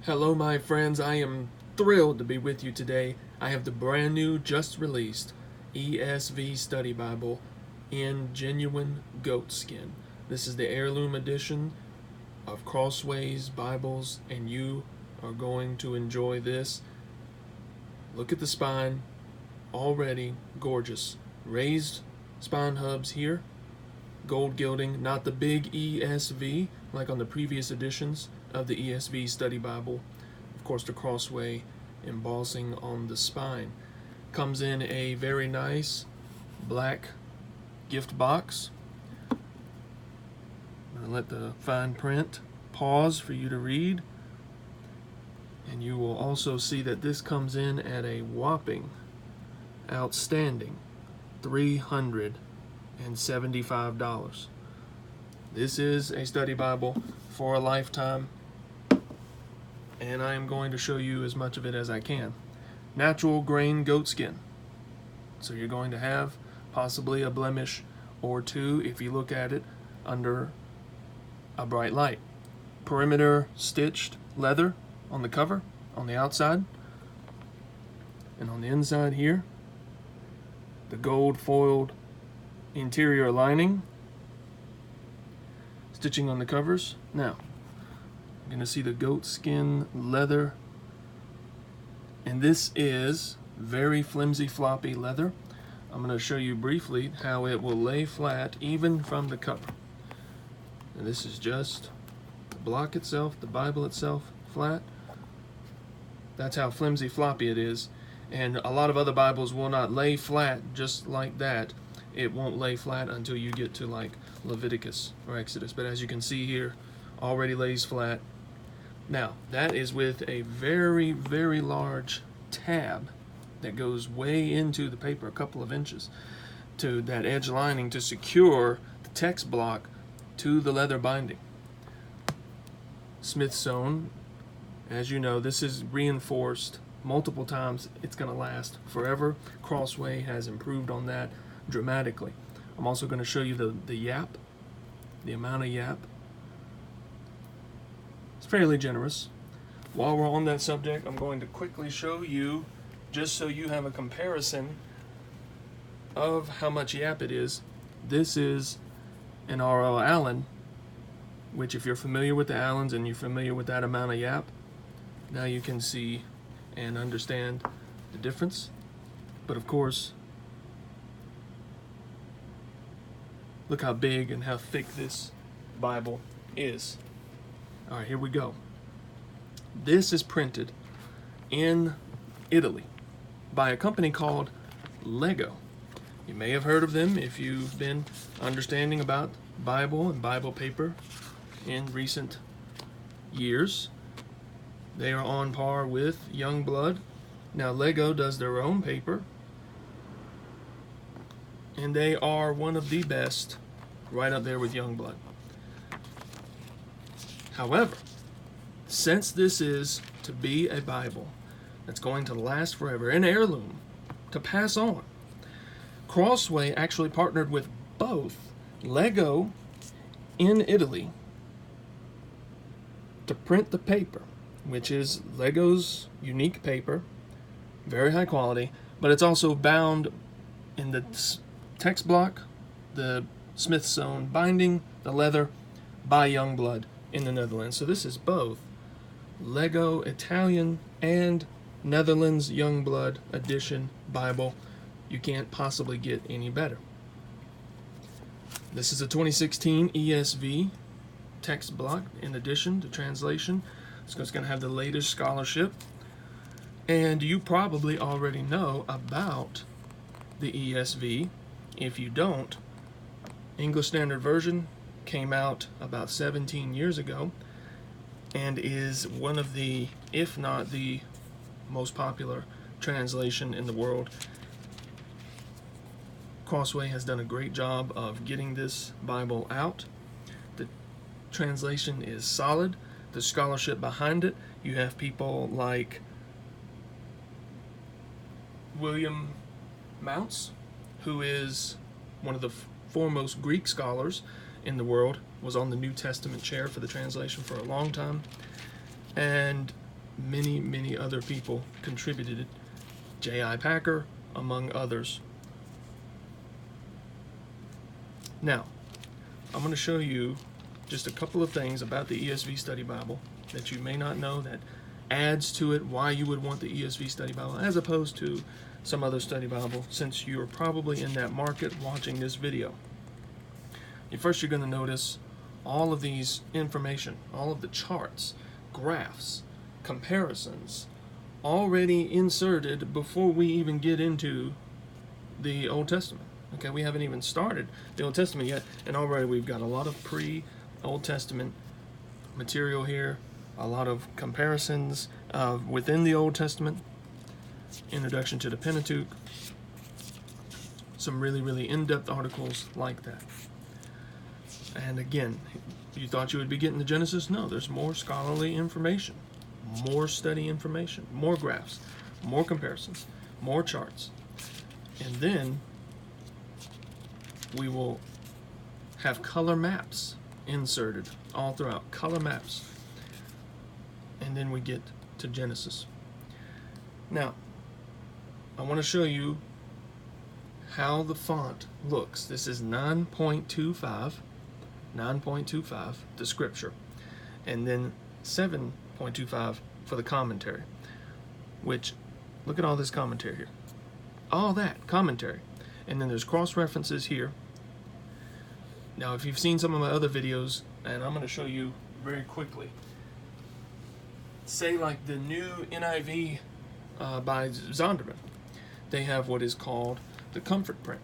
Hello my friends, I am thrilled to be with you today. I have the brand new, just released ESV Study Bible in genuine goatskin. This is the heirloom edition of Crossway's Bibles, and you are going to enjoy this. Look at the spine, already gorgeous. Raised spine hubs here, gold gilding, not the big ESV like on the previous editions of the ESV Study Bible. Of course, the Crossway embossing on the spine. Comes in a very nice black gift box. I'm going to let the fine print pause for you to read. And you will also see that this comes in at a whopping, outstanding $375. This is a study Bible for a lifetime, and I am going to show you as much of it as I can. Natural grain goatskin. So you're going to have possibly a blemish or two if you look at it under a bright light. Perimeter stitched leather on the cover, on the outside, and on the inside here, the gold foiled interior lining, stitching on the covers. Now, you're going to see the goatskin leather, and this is very flimsy, floppy leather. I'm going to show you briefly how it will lay flat even from the cover. And this is just the block itself, the Bible itself, flat. That's how flimsy, floppy it is. And a lot of other Bibles will not lay flat just like that. It won't lay flat until you get to like Leviticus or Exodus. But as you can see here, already lays flat. Now, that is with a very, very large tab that goes way into the paper, a couple of inches, to that edge lining to secure the text block to the leather binding. Smith sewn, as you know, this is reinforced multiple times. It's going to last forever. Crossway has improved on that dramatically. I'm also going to show you the yap, the amount of yap. It's fairly generous. While we're on that subject, I'm going to quickly show you, just so you have a comparison of how much yap it is. This is an R.L. Allan, which if you're familiar with the Allans and you're familiar with that amount of yap, now you can see and understand the difference. But of course, look how big and how thick this Bible is. All right, here we go. This is printed in Italy by a company called Lego. You may have heard of them if you've been understanding about Bible and Bible paper in recent years. They are on par with Jongbloed. Now, Lego does their own paper, and they are one of the best, right up there with Jongbloed. However, since this is to be a Bible that's going to last forever, an heirloom to pass on, Crossway actually partnered with both Lego in Italy to print the paper, which is Lego's unique paper, very high quality, but it's also bound in the text block, the Smith sewn binding, the leather, by Jongbloed in the Netherlands. So this is both Lego Italian and Netherlands Jongbloed edition Bible. You can't possibly get any better. This is a 2016 ESV text block in addition to translation. So it's going to have the latest scholarship. And you probably already know about the ESV. If you don't, English Standard Version came out about 17 years ago and is one of the, if not the most popular translation in the world. Crossway has done a great job of getting this Bible out. The translation is solid. The scholarship behind it, you have people like William Mounce, who is one of the foremost Greek scholars in the world, was on the New Testament chair for the translation for a long time. And many other people contributed it. J.I. Packer, among others. Now, I'm going to show you just a couple of things about the ESV Study Bible that you may not know that adds to it why you would want the ESV Study Bible as opposed to some other study Bible, since you're probably in that market watching this video. First, you're going to notice all of these information, all of the charts, graphs, comparisons, already inserted before we even get into the Old Testament. Okay, we haven't even started the Old Testament yet, and already we've got a lot of pre-Old Testament material here, a lot of comparisons within the Old Testament, introduction to the Pentateuch, some really in-depth articles like that. And again, you thought you would be getting the Genesis? No, there's more scholarly information, more study information, more graphs, more comparisons, more charts. And then we will have color maps inserted all throughout, color maps. And then we get to Genesis. Now, I want to show you how the font looks. This is 9.25, the scripture, and then 7.25 for the commentary, which, look at all this commentary here. All that commentary. And then there's cross references here. Now, if you've seen some of my other videos, and I'm going to show you very quickly, say like the new NIV by Zondervan, they have what is called the comfort print.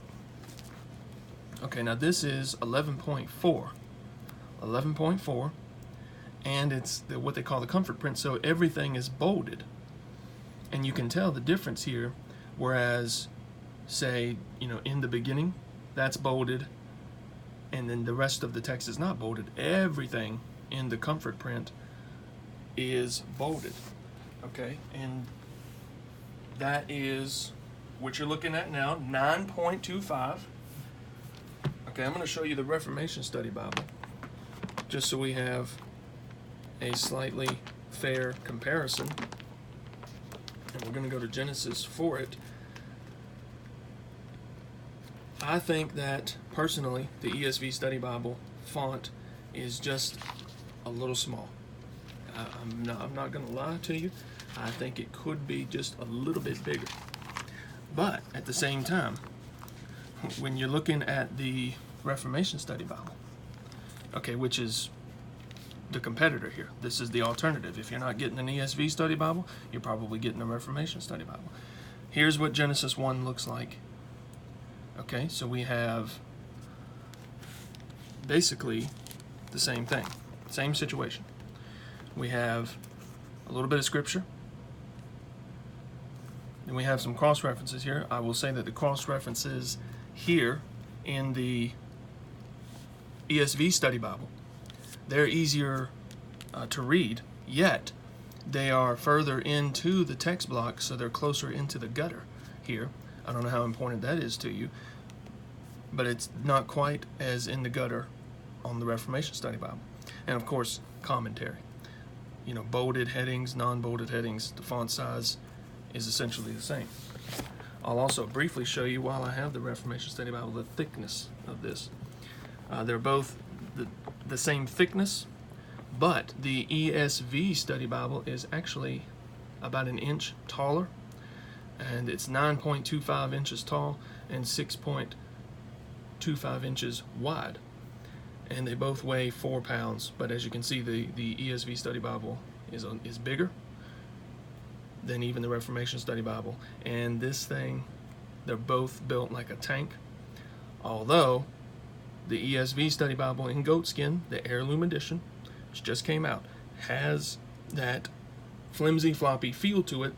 Okay, now this is 11.4, and it's what they call the comfort print, so everything is bolded. And you can tell the difference here, whereas, say, in the beginning, that's bolded, and then the rest of the text is not bolded. Everything in the comfort print is bolded. Okay, and that is what you're looking at now, 9.25. Okay, I'm going to show you the Reformation Study Bible, just so we have a slightly fair comparison. And we're going to go to Genesis for it. I think that, personally, the ESV Study Bible font is just a little small. I'm not going to lie to you. I think it could be just a little bit bigger. But at the same time, when you're looking at the Reformation Study Bible, okay, which is the competitor here, this is the alternative. If you're not getting an ESV Study Bible, you're probably getting a Reformation Study Bible. Here's what Genesis 1 looks like. Okay, so we have basically the same thing, same situation. We have a little bit of scripture, and we have some cross references here. I will say that the cross references here in the ESV Study Bible, they're easier to read, yet they are further into the text block, so they're closer into the gutter here. I don't know how important that is to you, but it's not quite as in the gutter on the Reformation Study Bible. And of course, commentary. Bolded headings, non-bolded headings, the font size is essentially the same. I'll also briefly show you, while I have the Reformation Study Bible, the thickness of this. They're both the same thickness, but the ESV Study Bible is actually about an inch taller, and it's 9.25 inches tall and 6.25 inches wide. And they both weigh 4 pounds, but as you can see, the ESV Study Bible is bigger than even the Reformation Study Bible. And this thing, they're both built like a tank, although the ESV Study Bible in goatskin, the Heirloom edition, which just came out, has that flimsy, floppy feel to it,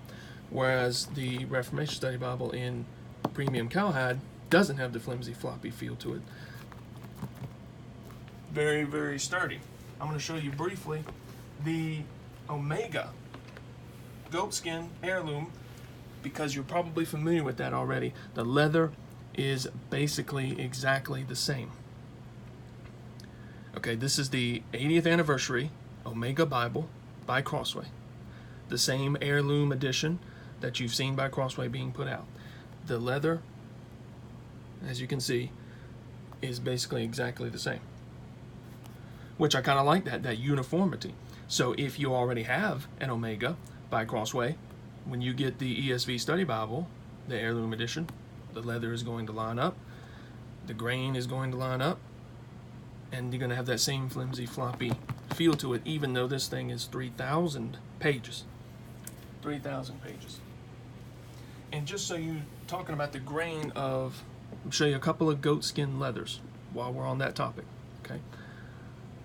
whereas the Reformation Study Bible in premium cowhide doesn't have the flimsy, floppy feel to it. Very sturdy. I'm going to show you briefly the Omega goatskin heirloom, because you're probably familiar with that already. The leather is basically exactly the same. Okay, this is the 80th anniversary Omega Bible by Crossway. the same heirloom edition that you've seen by Crossway being put out. The leather, as you can see, is basically exactly the same, which I kind of like that uniformity. So if you already have an Omega by Crossway, when you get the ESV Study Bible, the heirloom edition, the leather is going to line up, the grain is going to line up, and you're going to have that same flimsy, floppy feel to it, even though this thing is 3,000 pages. 3,000 pages. And just so you're talking about the grain of, I'll show you a couple of goatskin leathers while we're on that topic. Okay.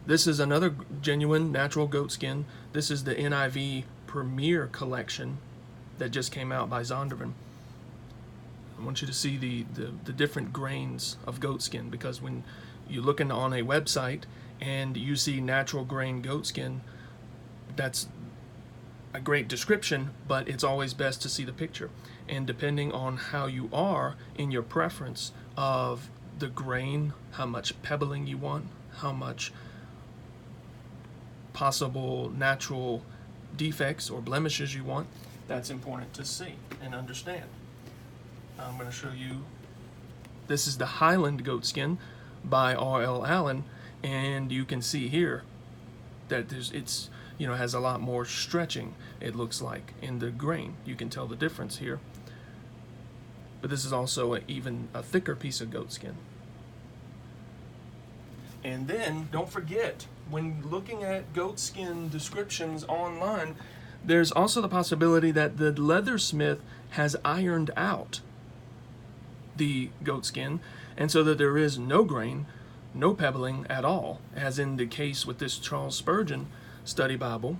This is another genuine natural goatskin. This is the NIV Premier Collection that just came out by Zondervan. I want you to see the different grains of goatskin, because when you're looking on a website and you see natural grain goatskin, that's a great description, but it's always best to see the picture. And depending on how you are in your preference of the grain, how much pebbling you want, how much possible natural defects or blemishes you want, that's important to see and understand. I'm going to show you, this is the Highland goatskin by R.L. Allan, and you can see here that it's has a lot more stretching, it looks like, in the grain. You can tell the difference here. But this is also even a thicker piece of goatskin. And then don't forget, when looking at goatskin descriptions online, there's also the possibility that the leathersmith has ironed out the goatskin, and so that there is no grain, no pebbling at all, as in the case with this Charles Spurgeon Study Bible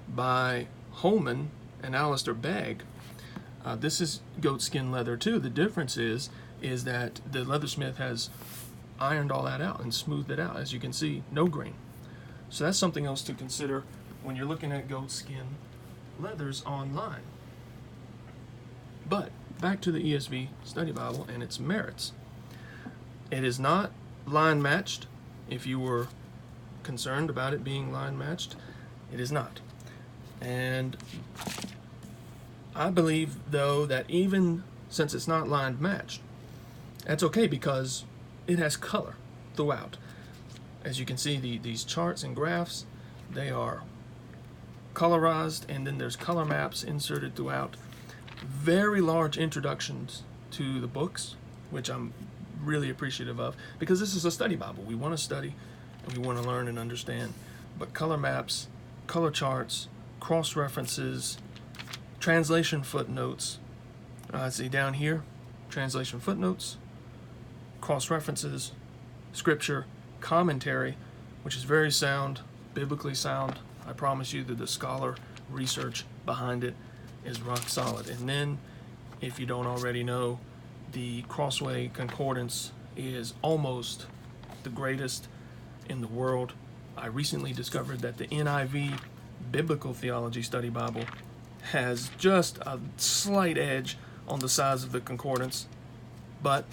by Holman and Alistair Begg. This is goatskin leather too. The difference is that the leathersmith has ironed all that out and smoothed it out. As you can see, no grain. So that's something else to consider when you're looking at goatskin leathers online. But back to the ESV Study Bible and its merits. It is not line matched. If you were concerned about it being line matched, it is not. And I believe, though, that even since it's not line matched, that's okay, because it has color throughout. As you can see, these charts and graphs, they are colorized, and then there's color maps inserted throughout. Very large introductions to the books, which I'm really appreciative of, because this is a study Bible. We want to study and we want to learn and understand. But color maps, color charts, cross references, translation footnotes. See down here, translation footnotes, cross references, scripture, commentary, which is very sound, biblically sound. I promise you that the scholar research behind it is rock solid. And then, if you don't already know, the Crossway Concordance is almost the greatest in the world. I recently discovered that the NIV Biblical Theology Study Bible has just a slight edge on the size of the concordance, but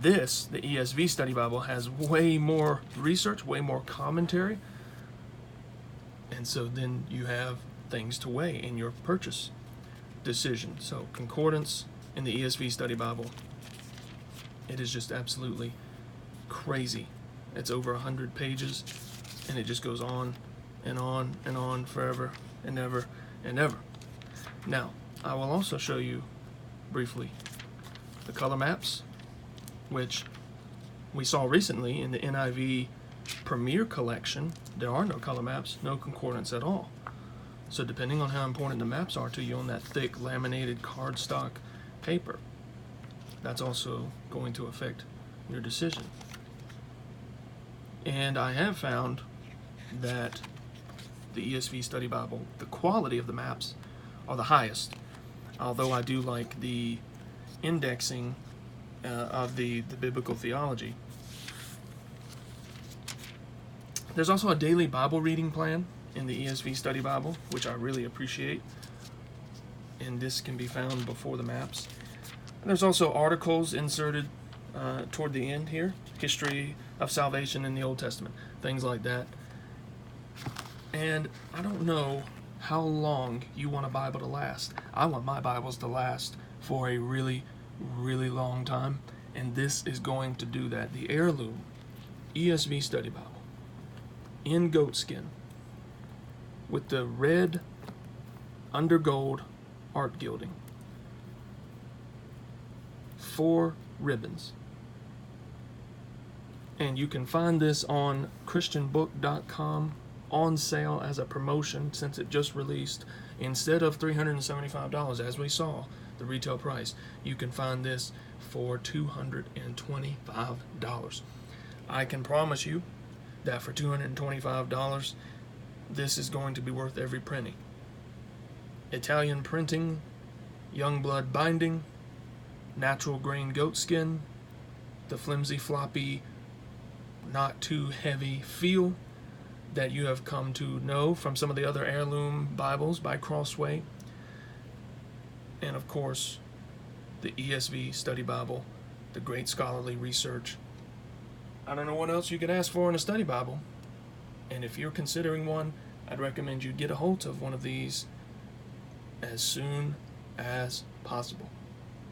the ESV Study Bible, has way more research, way more commentary, and so then you have things to weigh in your purchase decision. So concordance in the ESV Study Bible, it is just absolutely crazy. It's over 100 pages, and it just goes on and on and on forever and ever and ever. Now, I will also show you briefly the color maps, which we saw recently in the NIV Premier Collection. There are no color maps, no concordance at all. So depending on how important the maps are to you on that thick laminated cardstock paper, that's also going to affect your decision. And I have found that the ESV Study Bible, the quality of the maps are the highest, although I do like the indexing of the biblical theology. There's also a daily Bible reading plan in the ESV Study Bible, which I really appreciate, and this can be found before the maps. And there's also articles inserted toward the end here, history of salvation in the Old Testament, things like that. And I don't know how long you want a Bible to last. I want my Bibles to last for a really, really long time, and this is going to do that. The Heirloom ESV Study Bible in goatskin with the red under gold art gilding. 4 ribbons. And you can find this on christianbook.com on sale as a promotion since it just released. Instead of $375, as we saw, the retail price, you can find this for $225. I can promise you that for $225, this is going to be worth every penny. Italian printing, Jongbloed binding, natural grain goatskin, the flimsy, floppy, not too heavy feel that you have come to know from some of the other heirloom Bibles by Crossway, and of course the ESV Study Bible, the great scholarly research. I don't know what else you could ask for in a study Bible, and if you're considering one, I'd recommend you get a hold of one of these as soon as possible.